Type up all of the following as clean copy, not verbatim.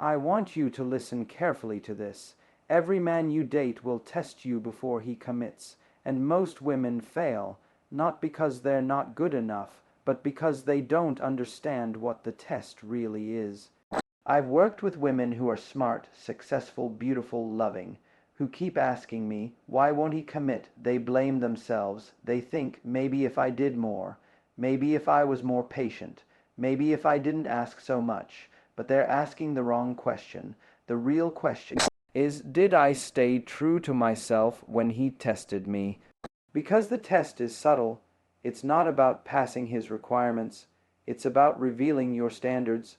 I want you to listen carefully to this. Every man you date will test you before he commits, and most women fail, not because they're not good enough, but because they don't understand what the test really is. I've worked with women who are smart, successful, beautiful, loving, who keep asking me, why won't he commit? They blame themselves. They think, maybe if I did more, maybe if I was more patient, maybe if I didn't ask so much. But they're asking the wrong question. The real question is, did I stay true to myself when he tested me? Because the test is subtle. It's not about passing his requirements. It's about revealing your standards.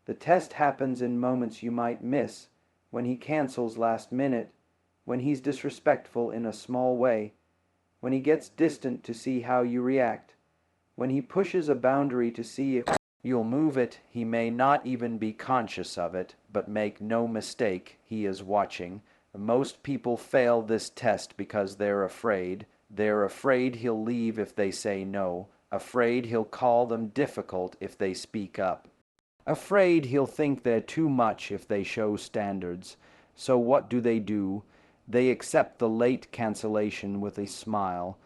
The test happens in moments you might miss, when he cancels last minute, when he's disrespectful in a small way, when he gets distant to see how you react, when he pushes a boundary to see if you'll move it. He may not even be conscious of it, but make no mistake, he is watching. Most people fail this test because they're afraid. They're afraid he'll leave if they say no, afraid he'll call them difficult if they speak up, afraid he'll think they're too much if they show standards. So what do? They accept the late cancellation with a smile.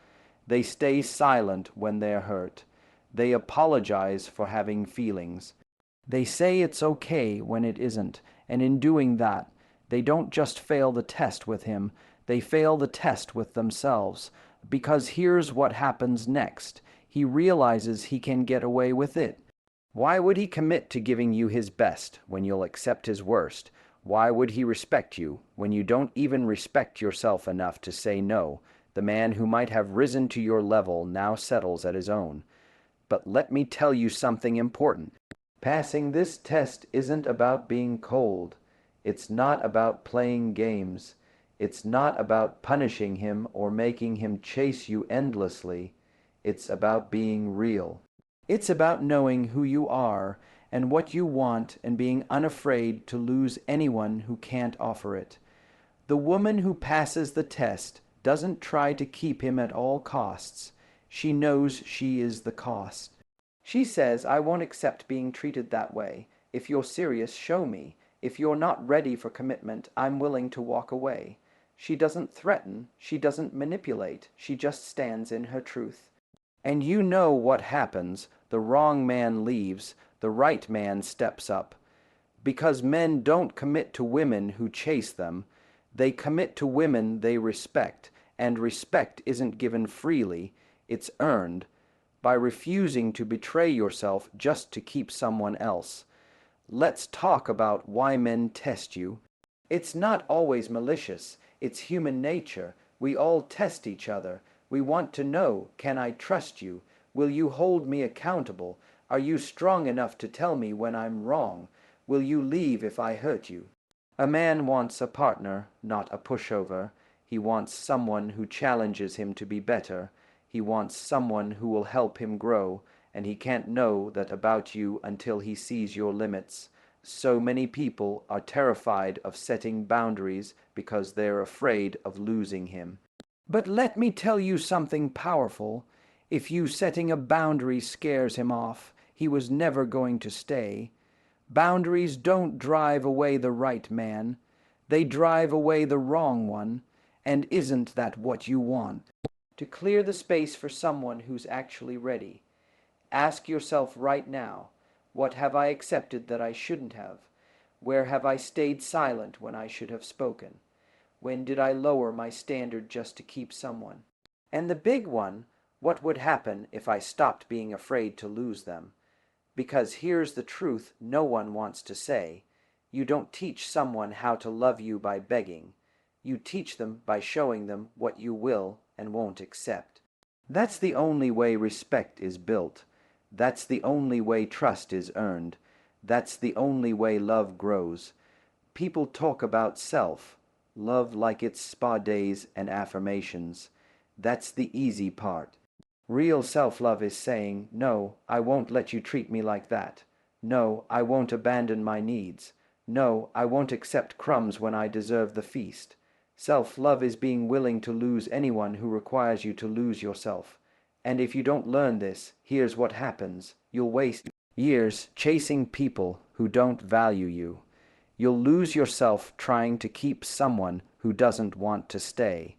They stay silent when they're hurt. They apologize for having feelings. They say it's okay when it isn't, and in doing that, they don't just fail the test with him, they fail the test with themselves. Because here's what happens next. He realizes he can get away with it. Why would he commit to giving you his best when you'll accept his worst? Why would he respect you when you don't even respect yourself enough to say no? The man who might have risen to your level now settles at his own. But let me tell you something important. Passing this test isn't about being cold. It's not about playing games. It's not about punishing him or making him chase you endlessly. It's about being real. It's about knowing who you are and what you want and being unafraid to lose anyone who can't offer it. The woman who passes the test doesn't try to keep him at all costs. She knows she is the cost. She says, I won't accept being treated that way. If you're serious, show me. If you're not ready for commitment, I'm willing to walk away. She doesn't threaten. She doesn't manipulate. She just stands in her truth. And you know what happens. The wrong man leaves. The right man steps up. Because men don't commit to women who chase them. They commit to women they respect. And respect isn't given freely. It's earned by refusing to betray yourself just to keep someone else. Let's talk about why men test you. It's not always malicious. It's human nature. We all test each other. We want to know, can I trust you? Will you hold me accountable? Are you strong enough to tell me when I'm wrong? Will you leave if I hurt you? A man wants a partner, not a pushover. He wants someone who challenges him to be better. He wants someone who will help him grow, and he can't know that about you until he sees your limits. So many people are terrified of setting boundaries because they're afraid of losing him. But let me tell you something powerful. If you setting a boundary scares him off, he was never going to stay. Boundaries don't drive away the right man. They drive away the wrong one. And isn't that what you want? To clear the space for someone who's actually ready. Ask yourself right now, what have I accepted that I shouldn't have? Where have I stayed silent when I should have spoken? When did I lower my standard just to keep someone? And the big one, what would happen if I stopped being afraid to lose them? Because here's the truth no one wants to say. You don't teach someone how to love you by begging. You teach them by showing them what you will and won't accept. That's the only way respect is built. That's the only way trust is earned. That's the only way love grows. People talk about self, love like it's spa days and affirmations. That's the easy part. Real self-love is saying, no, I won't let you treat me like that. No, I won't abandon my needs. No, I won't accept crumbs when I deserve the feast. Self-love is being willing to lose anyone who requires you to lose yourself. And if you don't learn this, here's what happens. You'll waste years chasing people who don't value you. You'll lose yourself trying to keep someone who doesn't want to stay.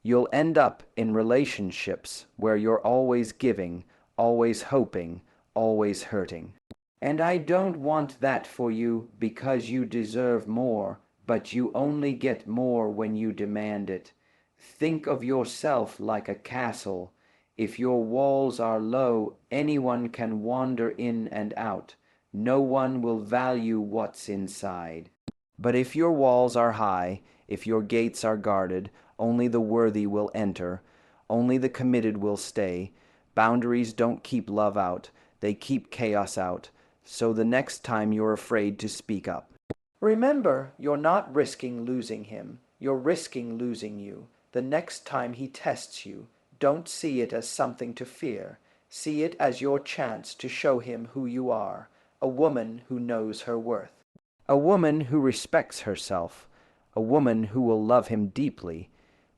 You'll end up in relationships where you're always giving, always hoping, always hurting. And I don't want that for you because you deserve more, but you only get more when you demand it. Think of yourself like a castle. If your walls are low, anyone can wander in and out. No one will value what's inside. But if your walls are high, if your gates are guarded, only the worthy will enter, only the committed will stay. Boundaries don't keep love out, they keep chaos out. So the next time you're afraid to speak up, remember, you're not risking losing him. You're risking losing you. The next time he tests you, don't see it as something to fear. See it as your chance to show him who you are, a woman who knows her worth. A woman who respects herself, a woman who will love him deeply,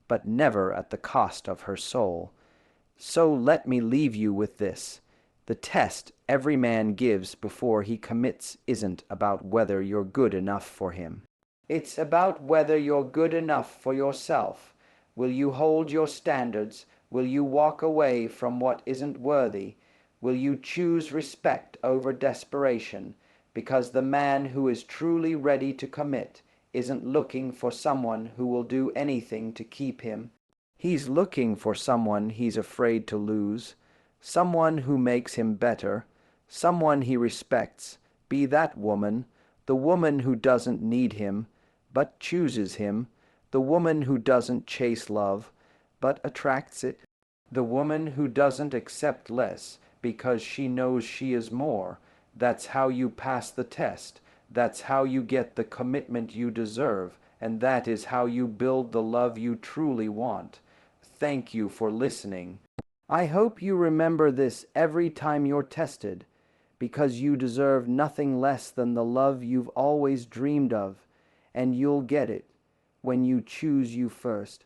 but never at the cost of her soul. So let me leave you with this. The test every man gives before he commits isn't about whether you're good enough for him. It's about whether you're good enough for yourself. Will you hold your standards? Will you walk away from what isn't worthy? Will you choose respect over desperation? Because the man who is truly ready to commit isn't looking for someone who will do anything to keep him. He's looking for someone he's afraid to lose, someone who makes him better, someone he respects. Be that woman, the woman who doesn't need him, but chooses him, the woman who doesn't chase love, but attracts it, the woman who doesn't accept less because she knows she is more. That's how you pass the test. That's how you get the commitment you deserve, and that is how you build the love you truly want. Thank you for listening. I hope you remember this every time you're tested, because you deserve nothing less than the love you've always dreamed of, and you'll get it when you choose you first.